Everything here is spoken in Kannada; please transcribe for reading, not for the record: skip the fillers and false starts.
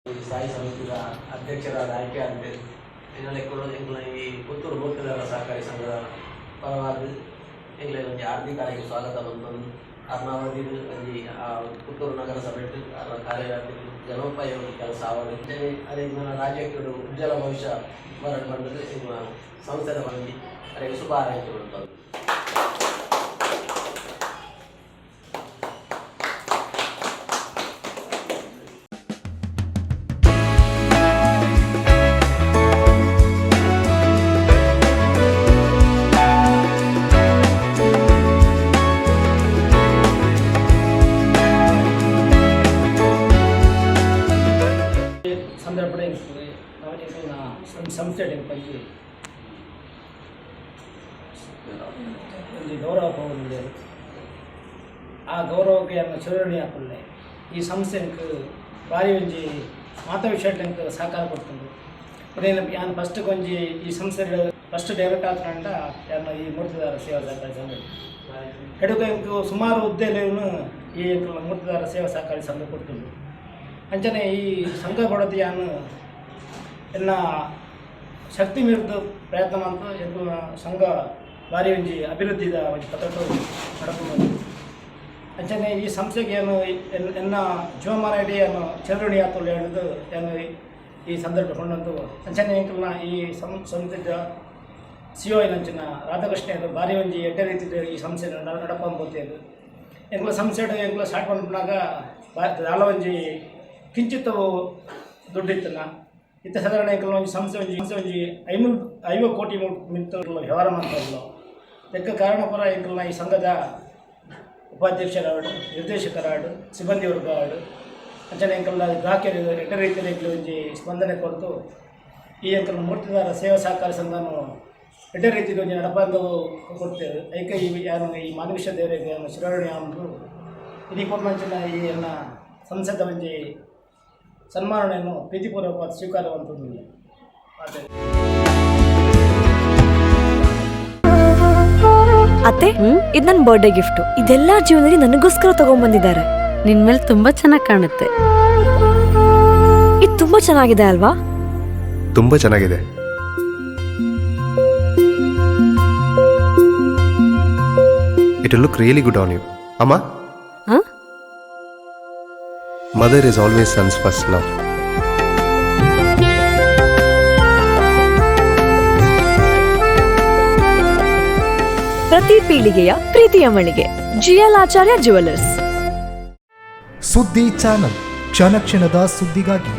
ಸ್ಥಾಯಿ ಸಮಿತಿಯ ಅಧ್ಯಕ್ಷರಾದ ಆಯ್ಕೆ ಆಗಿದೆ. ಈ ಪುತ್ತೂರು ಮೂರ್ತಿದಾರರ ಸಹಕಾರಿ ಸಂಘದ ಪರವಾಗಿ ಎಂಗ್ಲೇ ಒಂದು ಹಾರ್ದಿಕ ಸ್ವಾಗತ ಬಂತು. ಅರ್ನಾವಧಿ ಪುತ್ತೂರು ನಗರಸಭೆ ಕಾರ್ಯವ್ಯಾಪ್ತಿ ಜನೋಪಯೋಗಿ ಕೆಲಸ ಆವರಿಸಿ ಅದೇ ರಾಜ್ಯಕ್ಕೆ ಉಜ್ವಲ ಭವಿಷ್ಯ ಬರಲು ಬಂದರೆ ಸಂಸ್ಥೆದ ಬಂದು ಅದಕ್ಕೆ ಶುಭ ಹಾರೈಕೆಗಳು. ಸಂದರ್ಭದಲ್ಲಿ ಸಂಸ್ಥೆ ಬಗ್ಗೆ ಒಂದು ಗೌರವ ಪಡೆದಿದೆ. ಆ ಗೌರವಕ್ಕೆ ಚುರುಣಿ ಹಾಕೊಳ್ಳೆ ಈ ಸಂಸ್ಥೆಗೆ ಭಾರಿ ಒಂಜಿ ಮಾತಾ ವಿಷಯಕ್ಕೆ ಸಹಕಾರ ಕೊಡ್ತಂದು ಅದೇನು ಯಾನು ಫಸ್ಟ್ ಕೊಂಜಿ ಈ ಸಂಸ್ಥೆ ಫಸ್ಟ್ ಡೈರೆಕ್ಟ್ ಆತಂಡ ಯಾನು ಈ ಮೂರ್ತಿದಾರ ಸೇವಾ ಸಹಕಾರಿ ಸಂಘ ಎಡುಕು ಸುಮಾರು ಹುದ್ದೆಗಳನ್ನು ಈ ಮೂರ್ತಿದಾರ ಸೇವಾ ಸಹಕಾರಿ ಸಂಘ ಕೊಡ್ತಂದು ಅಂಚನೆ ಈ ಸಂಘ ಕೊಡೋದು ಯಾನು ಎಲ್ಲ ಶಕ್ತಿ ಮೀರಿದ ಪ್ರಯತ್ನ ಮಾಡ್ತಾ ಎಲ್ಲ ಸಂಘ ಭಾರಿ ಒಂಜಿ ಅಭಿವೃದ್ಧಿದ ಒಂದು ಪತ್ರಟು ನಡ್ಕೊಂಡು ಅಂಚನೆ ಈ ಸಂಸ್ಥೆಗೆ ಏನು ಎನ್ನ ಜೀವಮಾನ ಇಡೀ ಏನು ಚಳುವಳಿ ಆತಲ್ಲ ಹೇಳಿದ್ದು ಏನು ಈ ಸಂದರ್ಭ ಕೊಂಡಂತು ಅಂಚನೆ ಎಂಕಲ್ನ ಈ ಸಂಸ್ಥೆದ ಸಿಒ ಅಂಚಿನ ರಾಧಾಕೃಷ್ಣ ಭಾರಿ ಒಂಜಿ ಎಡ್ಡೆ ರೀತಿಯ ಈ ಸಂಸ್ಥೆ ನಡಪಂದು ಗೊತ್ತೇದು ಎಂಕ್ಲ ಸಂಸ್ಥೆ ಎಂಕ್ಲ ಸ್ಟಾರ್ಟ್ ಮಾಡ್ಬಿಟ್ಟಾಗ ದಾಳ ಒಂಜಿ ಕಿಂಚಿತ್ ದುಡ್ಡಿತ್ತನ ಇತ್ತ ಸಾಧಾರಣ ಎಂಕಲ್ ಒಂದು ಸಂಸ್ಥೆ ಒಂಜಿ 50 ಕೋಟಿ ಮಿಂತಲು ವ್ಯವಹಾರ ಮಾಡ್ತಾರಲ್ಲ ಲೆಕ್ಕ ಕಾರಣಪರ ಎಂಕಲ್ನ ಈ ಸಂಘದ ಉಪಾಧ್ಯಕ್ಷರಾಡು ನಿರ್ದೇಶಕರಾಡು ಸಿಬ್ಬಂದಿ ವರ್ಗರಾಡು ಅಂಚನೆ ಎಂಕಲ್ನ ಗ್ರಾಹಕರು ಎಡ್ಡ ರೀತಿಯಲ್ಲಿ ಎಂಕಲು ಒಂಜಿ ಸ್ಪಂದನೆ ಕೊರತು ಈ ಎಂಕಲ್ನ ಮೂರ್ತಿದಾರ ಸೇವಾ ಸಹಕಾರಿ ಸಂಘನು ಎಡ್ಡ ರೀತಿಯಲ್ಲಿ ಒಂಜಿ ನಡಪಂದು ಕೊಡ್ತೇವೆ ಐಕೆ ಈ ಯಾರು ಈ ಮಾನವಿಷ ದೇವರಿಗೆ ಶಿರೋಣಿ ಅಂದು ಇದೀ ಕೊಟ್ಟಂಚಿನ ಈ ಎಲ್ಲ ಸಂಸದ ಒಂಜಿ ಸನ್ಮಾನವನ್ನು ಪ್ರೀತಿಪೂರ್ವಕವಾದ ಸ್ವೀಕಾರವಂತದ್ದು. ಅತ್ತೆ, ಇದು ನನ್ನ ಬರ್ಡೇ ಗಿಫ್ಟು. ಇದೆಲ್ಲ ಜೀವನದಲ್ಲಿ ನನಗೋಸ್ಕರ ತಗೊಂಡ್ಬಂದಿದ್ದಾರೆ. ನಿನ್ ಮೇಲೆ ತುಂಬಾ ಚೆನ್ನಾಗಿ ಕಾಣುತ್ತೆ. ಇದು ತುಂಬಾ ಚೆನ್ನಾಗಿದೆ ಅಲ್ವಾ? ತುಂಬಾ ಚೆನ್ನಾಗಿದೆ. It will look really good on you. Amma? Huh? Mother is always son's first love. ಪ್ರತಿ ಪೀಳಿಗೆಯ ಪ್ರೀತಿಯ ಮಳಿಗೆ ಜಿಎಲ್ ಆಚಾರ್ಯ ಜುವೆಲ್ಲರ್ಸ್. ಸುದ್ದಿ ಚಾನಲ್, ಕ್ಷಣ ಕ್ಷಣದ ಸುದ್ದಿಗಾಗಿ.